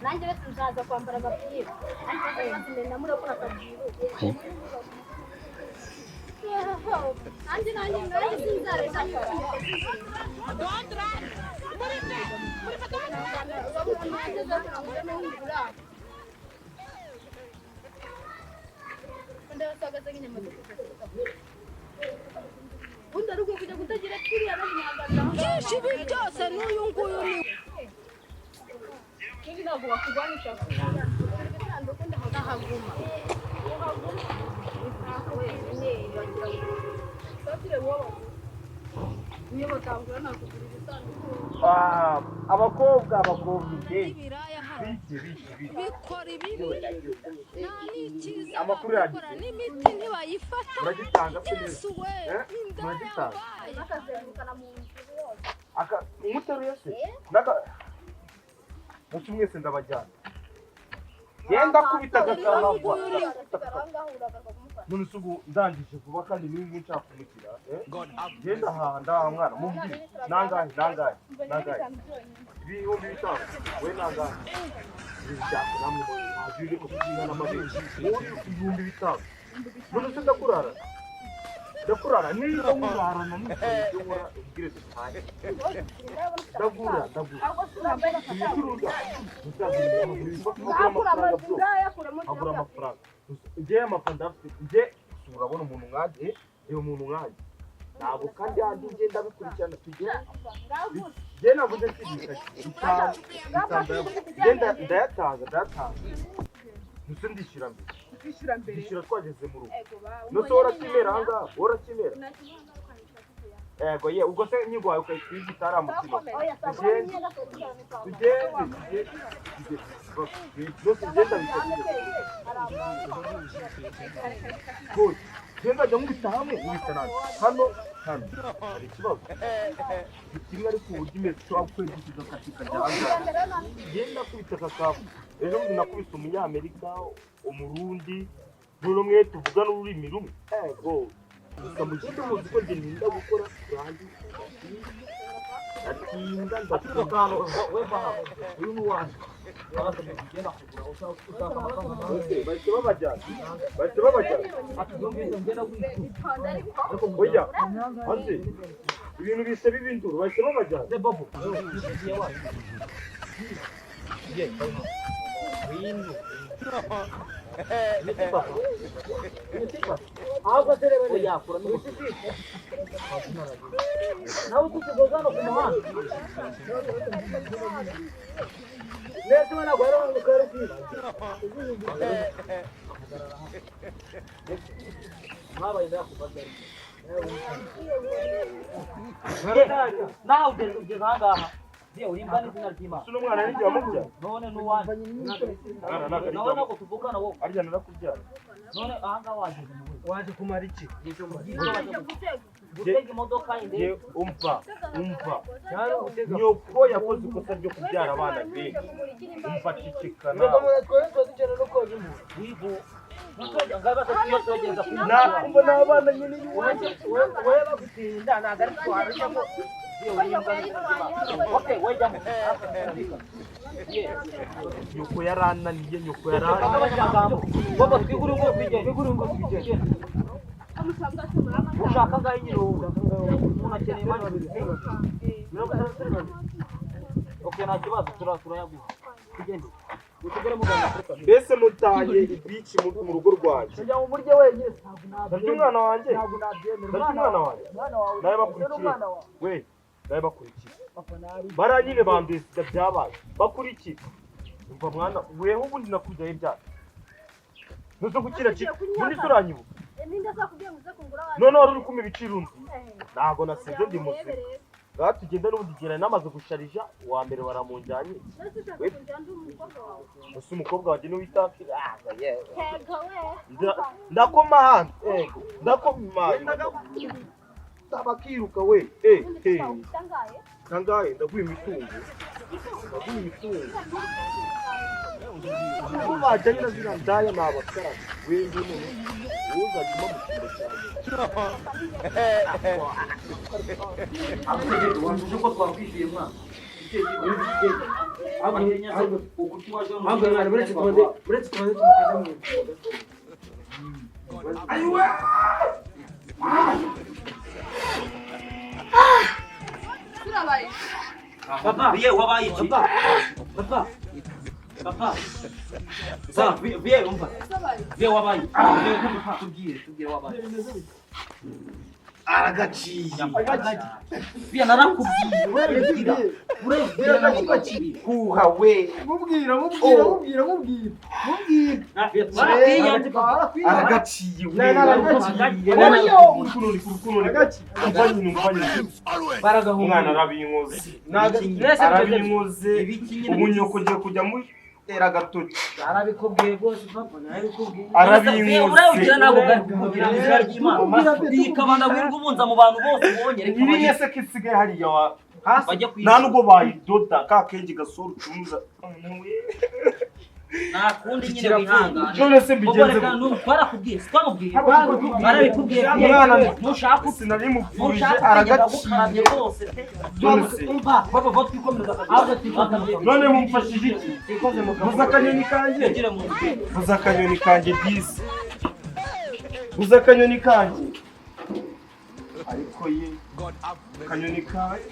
nanjye rero tuzaza kwambara agapira ariko bazimena muri ko nakabyiru nanjye ngaho sinzareka don't run muri fatana ndasagaza nyine Bunda rugo kujya gutagira kiriya n'abanyarwanda shibi byose n'uyu nguyu ni Kingi ntabwo wakugwanisha kandi ukunda haguma abakobwa bikora ibibi amakuru yagiye n'imiti ntibayifata uragitanga Yesu we uragitanga bakazengukana mu nzu yose umuteruye se mutu mwese ndabajyana yenda kubita gakaragwa none sugu ndangije vuba kandi n'ingi nshaka kumukira genda ndaha mwana mumbwire nangahe ibihumbi bitanu we nangahe ibijyako namwe ntajuri ko kubyina n'amabenshi wowe ibihumbi bitanu none se ndakurara niba urarana n'ibyo nkora ubwire dutahe ndagura agura amafaranga njyewe amafaranga afite njye urabona umuntu nkanjye reba umuntu nkanjye ntabwo kandi handi njye ndabikurikirana tugera njye navuze ndayatanga gusa ndishyura mbere ndishyura twageze mu rugo nose worakimera ahangaha worakimera yego ye ubwo se nyigwaye ukayitwiza itaramukino tugende genda jya nkubita hamwe nkubita nanjye hano hari ikibazo kimwe ariko uburyo imeze ushobora kwerekeza kakajya hanze genda kubita kakavu ejo bundi nakubise umunyamerika umurundi none umwe tuvugana ururimi rumwe ego gusa mu gihe muzi ko njye ninda gukora urangiye atinda ndatuka we baha uyu ni wanjye bahise babajyana oya hanze ibintu bise bibindura bahise babajyana ahubwo se rero yakura nawe ukukigoza no ku muhanda neza ubona ko ari umukara mwabaye ndakufata nawe ugeze ahangaha urimba n'izina ry'Imana suno mwana ari jya mubya none nuwanje nawe nako tuvukana wowe arya narakubyara none ahangaha waje kumara iki gutega imodoka inde umva nyoko yakoze ikosa ryo kubyara abana benshi umva cicikana ntabwo mwatwaye twaducana no koza imvu wivu nakumva n'abana nyine wewe bagutinda ntabwo ari twara cyangwa okay wejamo nyoko yarananiye baba twiguru ngo twigende ushaka ngaho nyine umuntu akeneye mani okay nta kibazo turayaguha tugende utugere muganga Afrika mbese mutaye ibici mu rugo rwanjye njya mu murye wenyine ntabwo umwana wanjye ntabwo nabyemera umwana wawe nawe bakurikiye we nawe bakurikiye bara nyine bambiye sida byabaye bakurikiye umva mwana weho ubundi nakujyaho ibyaha nuzo gukira ki ubundi turanyibuka none wari uri kumpa ibiciro undi ntabwo nasinze ndi muzima ngaha tugenda n'ubundi igihe namaze gusharija uwa mbere baramunjyanye ese umukobwa wanjye niwe witafira ndakoma hanze ego ndakoma ndabakiruka we kangahe ndaguye imitungo uko bajyanye na ziriya ndaya ni abakara wenda none uzajya uba mu cyumba cyanjye wanduje ko twakwishyuye mwana turabaye Papa, viens, wabaye iki? Papa. Sa, viens, umva. Viens wabaye. Tubwire wabaye. Aragaciye. Viens narakubwiye. Urabwira narakubwiye. Kuha we. Mubwira. Aragaciye we. Umwana arabinkoze. Ubu nyoko ugiye kujya muri agatoki. Arabikubwiye rwose papa, narabikubwiye. Arabinkoze. Urabwira ntabwo bwakubwira izina ry'Imana. Ikabanda wirirwa ubunza mu bantu bose ubonye reka Ibi yese kisigaye hariya wa bajya kwiga. nta nubwo bayidoda ka kenge gasoro ucuruza. Nta kundi nyine wihangana. None se mbigenze twarakubwiye twamubwiye barabikubwiye umwana ntushaka sinari mubwije ntushaka aragaciye rwose none se papa vo twikomereza none mumfashije iki buza akanyoni kanjye buza akanyoni kanjye disi buza akanyoni kanjye ariko ye akanyoni kanjye